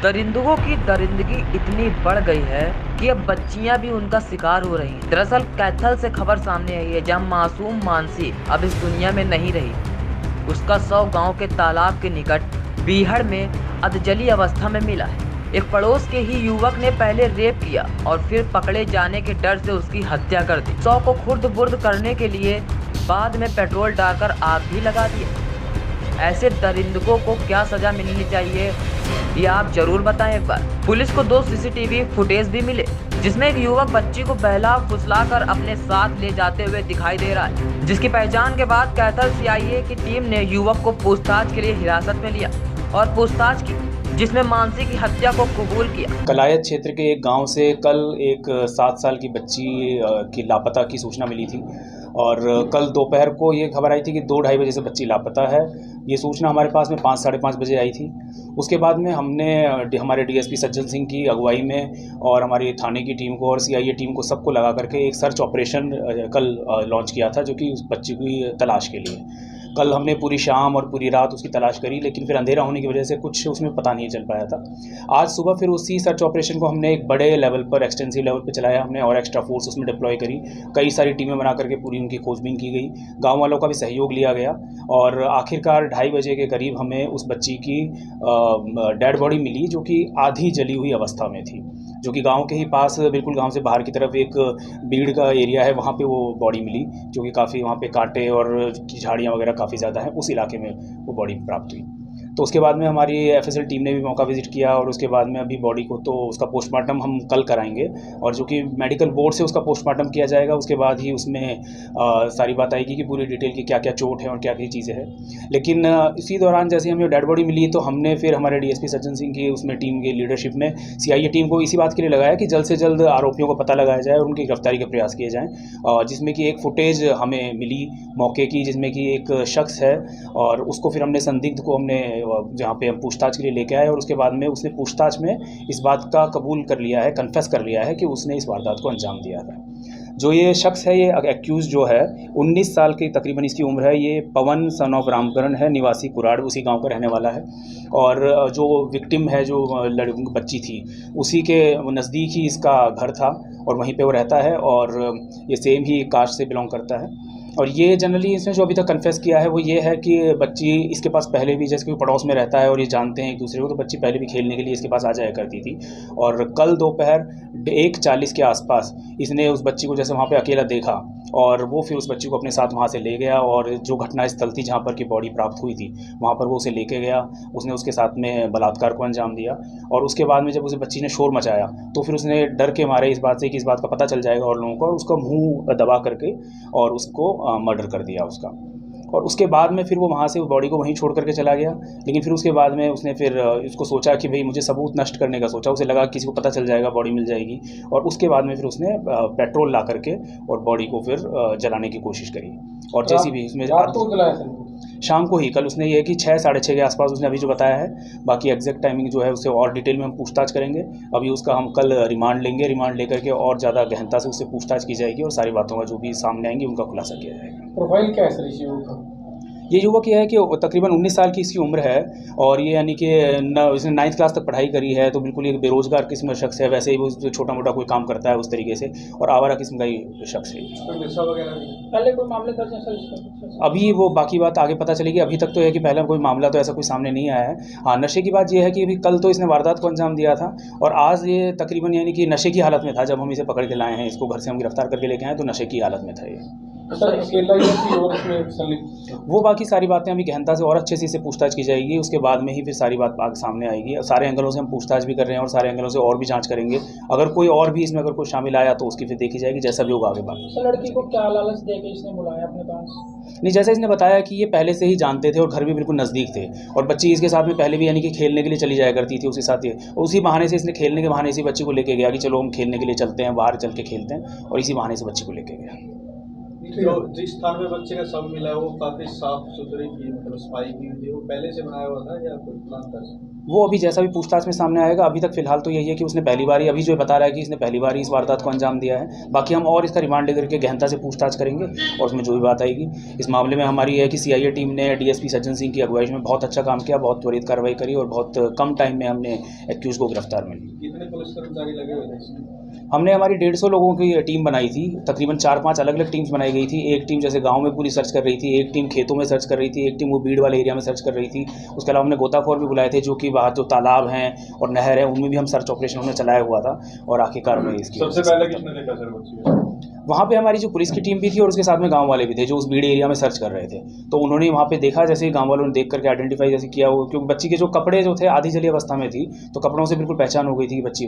दरिंदों की दरिंदगी इतनी बढ़ गई है कि अब बच्चियां भी उनका शिकार हो रही हैं। दरअसल कैथल से खबर सामने आई है, जहां मासूम मानसी अब इस दुनिया में नहीं रही। उसका शव गांव के तालाब के निकट बीहड़ में अधजली अवस्था में मिला है। एक पड़ोस के ही युवक ने पहले रेप किया और फिर पकड़े जाने के डर से उसकी हत्या कर दी। शव को खुर्द बुर्द करने के लिए बाद में पेट्रोल डालकर आग भी लगा दी। ऐसे दरिंदों को क्या सजा मिलनी चाहिए, ये आप जरूर बताएं एक बार। पुलिस को 2 सीसीटीवी फुटेज भी मिले, जिसमें एक युवक बच्ची को बहला फुसलाकर अपने साथ ले जाते हुए दिखाई दे रहा है, जिसकी पहचान के बाद कैथल सीआईए की टीम ने युवक को पूछताछ के लिए हिरासत में लिया और पूछताछ की, जिसमें मानसी की हत्या को कबूल किया। कलायत क्षेत्र के एक गांव से कल एक 7 साल की बच्ची की लापता की सूचना मिली थी और कल दोपहर को ये खबर आई थी कि 2-2:30 बजे से बच्ची लापता है। ये सूचना हमारे पास में 5 साढ़े 5 बजे आई थी। उसके बाद में हमने हमारे डीएसपी सज्जन सिंह की अगुवाई में और हमारी थाने की टीम को और सीआईए टीम को सबको लगा करके एक सर्च ऑपरेशन कल लॉन्च किया था, जो कि उस बच्ची की तलाश के लिए। कल हमने पूरी शाम और पूरी रात उसकी तलाश करी, लेकिन फिर अंधेरा होने की वजह से कुछ उसमें पता नहीं चल पाया था। आज सुबह फिर उसी सर्च ऑपरेशन को हमने एक बड़े लेवल पर, एक्सटेंसिव लेवल पर चलाया हमने और एक्स्ट्रा फोर्स उसमें डिप्लॉय करी। कई सारी टीमें बना करके पूरी उनकी खोजबीन की गई, गांव वालों का भी सहयोग लिया गया और आखिरकार 2:30 बजे के करीब हमें उस बच्ची की डेड बॉडी मिली, जो कि आधी जली हुई अवस्था में थी, जो कि गांव के ही पास, बिल्कुल गांव से बाहर की तरफ एक बीड़ का एरिया है, वहाँ पे वो बॉडी मिली, जो कि काफ़ी वहाँ पे कांटे और झाड़ियाँ वगैरह काफ़ी ज़्यादा हैं, उस इलाके में वो बॉडी प्राप्त हुई। तो उसके बाद में हमारी एफएसएल टीम ने भी मौका विजिट किया और उसके बाद में अभी बॉडी को तो उसका पोस्टमार्टम हम कल कराएंगे और जो कि मेडिकल बोर्ड से उसका पोस्टमार्टम किया जाएगा। उसके बाद ही उसमें सारी बात आएगी कि पूरी डिटेल की क्या क्या चोट है और क्या क्या चीज़ें हैं। लेकिन इसी दौरान जैसे हमें डेड बॉडी मिली तो हमने फिर हमारे डीएसपी सज्जन सिंह की उसमें टीम की लीडरशिप में सीआईए टीम को इसी बात के लिए लगाया कि जल्द से जल्द आरोपियों को पता लगाया जाए और उनकी गिरफ्तारी के प्रयास किए जाएँ, जिसमें कि एक फुटेज हमें मिली मौके की, जिसमें कि एक शख्स है और उसको फिर हमने संदिग्ध को हमने जहाँ पे हम पूछताछ के लिए लेके आए और उसके बाद में उसने पूछताछ में इस बात का कबूल कर लिया है, कन्फेस कर लिया है कि उसने इस वारदात को अंजाम दिया था। जो ये शख्स है, ये एक्यूज जो है 19 साल की तकरीबन इसकी उम्र है, ये पवन सन ऑफ रामकरण है, निवासी कुराड़, उसी गांव का रहने वाला है और जो विक्टिम है, जो बच्ची थी, उसी के नज़दीक ही इसका घर था और वहीं पे वो रहता है और ये सेम ही कास्ट से बिलोंग करता है। और ये जनरली इसने जो अभी तक कन्फेस किया है वो ये है कि बच्ची इसके पास पहले भी, जैसे कि पड़ोस में रहता है और ये जानते हैं एक दूसरे को, तो बच्ची पहले भी खेलने के लिए इसके पास आ जाया करती थी और कल दोपहर 1:40 के आसपास इसने उस बच्ची को जैसे वहाँ पे अकेला देखा और वो फिर उस बच्ची को अपने साथ वहाँ से ले गया और जो घटना स्थल थी जहाँ पर की बॉडी प्राप्त हुई थी वहाँ पर वो उसे लेके गया, उसने उसके साथ में बलात्कार को अंजाम दिया और उसके बाद में जब उस बच्ची ने शोर मचाया तो फिर उसने डर के मारे इस बात से कि इस बात का पता चल जाएगा और लोगों को, और उसका मुँह दबा करके और उसको मर्डर कर दिया उसका। और उसके बाद में फिर वो वहाँ से उस बॉडी को वहीं छोड़ करके चला गया। लेकिन फिर उसके बाद में उसने फिर उसको सोचा कि भाई मुझे सबूत नष्ट करने का सोचा, उसे लगा किसी को पता चल जाएगा, बॉडी मिल जाएगी और उसके बाद में फिर उसने पेट्रोल ला करके और बॉडी को फिर जलाने की कोशिश करी और जैसी भी उसमें शाम को ही, कल उसने ये कि 6 साढ़े 6 के आसपास उसने अभी जो बताया है। बाकी एग्जैक्ट टाइमिंग जो है उससे और डिटेल में हम पूछताछ करेंगे। अभी उसका हम कल रिमांड लेंगे, रिमांड लेकर के और ज़्यादा गहनता से उससे पूछताछ की जाएगी और सारी बातों का जो भी सामने आएंगी उनका खुलासा किया जाएगा। प्रोफाइल क्या है सर इस युवक का? ये युवक ये है कि तकरीबन 19 साल की इसकी उम्र है और ये यानी कि इसने 9th क्लास तक पढ़ाई करी है, तो बिल्कुल एक बेरोजगार किस्म का शख्स है। वैसे ही वो छोटा मोटा कोई काम करता है उस तरीके से और आवारा किस्म का ही शख्स है। पहले कोई मामले दर्ज है सर? अभी वो बाकी बात आगे पता चलेगी। अभी तक तो है कि पहले कोई मामला तो ऐसा कोई सामने नहीं आया है। हाँ, नशे की बात ये है कि अभी कल तो इसने वारदात को अंजाम दिया था और आज ये तकरीबन यानी कि नशे की हालत में था। जब हम इसे पकड़ के लाए हैं, इसको घर से हम गिरफ्तार करके लेके आए तो नशे की हालत में था ये। सर अकेला ही और इसमें संलिप्त? वो बाकी सारी बातें अभी गहनता से और अच्छे से इसे पूछताछ की जाएगी, उसके बाद में ही फिर सारी बात आगे सामने आएगी। सारे एंगलों से हम पूछताछ भी कर रहे हैं और सारे एंगलों से और भी जांच करेंगे। अगर कोई और भी इसमें अगर कोई शामिल आया तो उसकी फिर देखी जाएगी, जैसा भी होगा आगे बात। सर लड़की को क्या लालच देके इसने बुलाया अपने पास? नहीं, जैसे इसने बताया कि ये पहले से ही जानते थे और घर भी बिल्कुल नज़दीक थे और बच्ची इसके साथ में पहले भी यानी कि खेलने के लिए चली जाया करती थी उसके साथ ही। उसी बहाने से इसने खेलने के बहाने से बच्ची को लेके गया कि चलो हम खेलने के लिए चलते हैं, बाहर चल के खेलते हैं, और इसी बहाने से बच्ची को लेके गया। जो जिस स्थान में बच्चे का शव मिला है वो काफी साफ सुथरी थी, मतलब सफाई की हुई थी, वो पहले से बनाया हुआ था या कोई प्लान था? वो अभी जैसा भी पूछताछ में सामने आएगा, अभी तक फिलहाल तो यही है कि उसने पहली बार ही, अभी जो बता रहा है कि इसने पहली बार ही इस वारदात को अंजाम दिया है। बाकी हम और इसका रिमांड लेकर के गहनता से पूछताछ करेंगे और उसमें जो भी बात आएगी। इस मामले में हमारी है कि सीआईए टीम ने डीएसपी सज्जन सिंह की अगुवाई में बहुत अच्छा काम किया, बहुत त्वरित कार्रवाई करी और बहुत कम टाइम में हमने एक्यूज को गिरफ्तार में लिया। कितने पुलिस कर्मचारी लगे हुए थे इसमें? हमने हमारी 150 लोगों की टीम बनाई थी, तकरीबन 4-5 अलग अलग टीम्स बनाई गई थी। एक टीम जैसे गांव में पूरी सर्च कर रही थी, एक टीम खेतों में सर्च कर रही थी, एक टीम वो भीड़ वाले एरिया में सर्च कर रही थी। उसके अलावा हमने गोताखोर भी बुलाए थे, जो कि बाहर जो तालाब हैं और नहर है उनमें भी हम सर्च ऑपरेशन हमने चलाया हुआ था और आखिरकार में इसकी सबसे पहले किसने देखा सर बच्ची? वहाँ पे हमारी जो पुलिस की टीम भी थी और उसके साथ में गांव वाले भी थे जो उस भीड़ एरिया में सर्च कर रहे थे। तो उन्होंने वहाँ पे देखा, जैसे ही गांव वालों ने देख करके आइडेंटिफाई जैसे किया, वो क्योंकि बच्ची के जो कपड़े जो थे आधी जली अवस्था में थी, तो कपड़ों से बिल्कुल पहचान हो गई थी कि बच्ची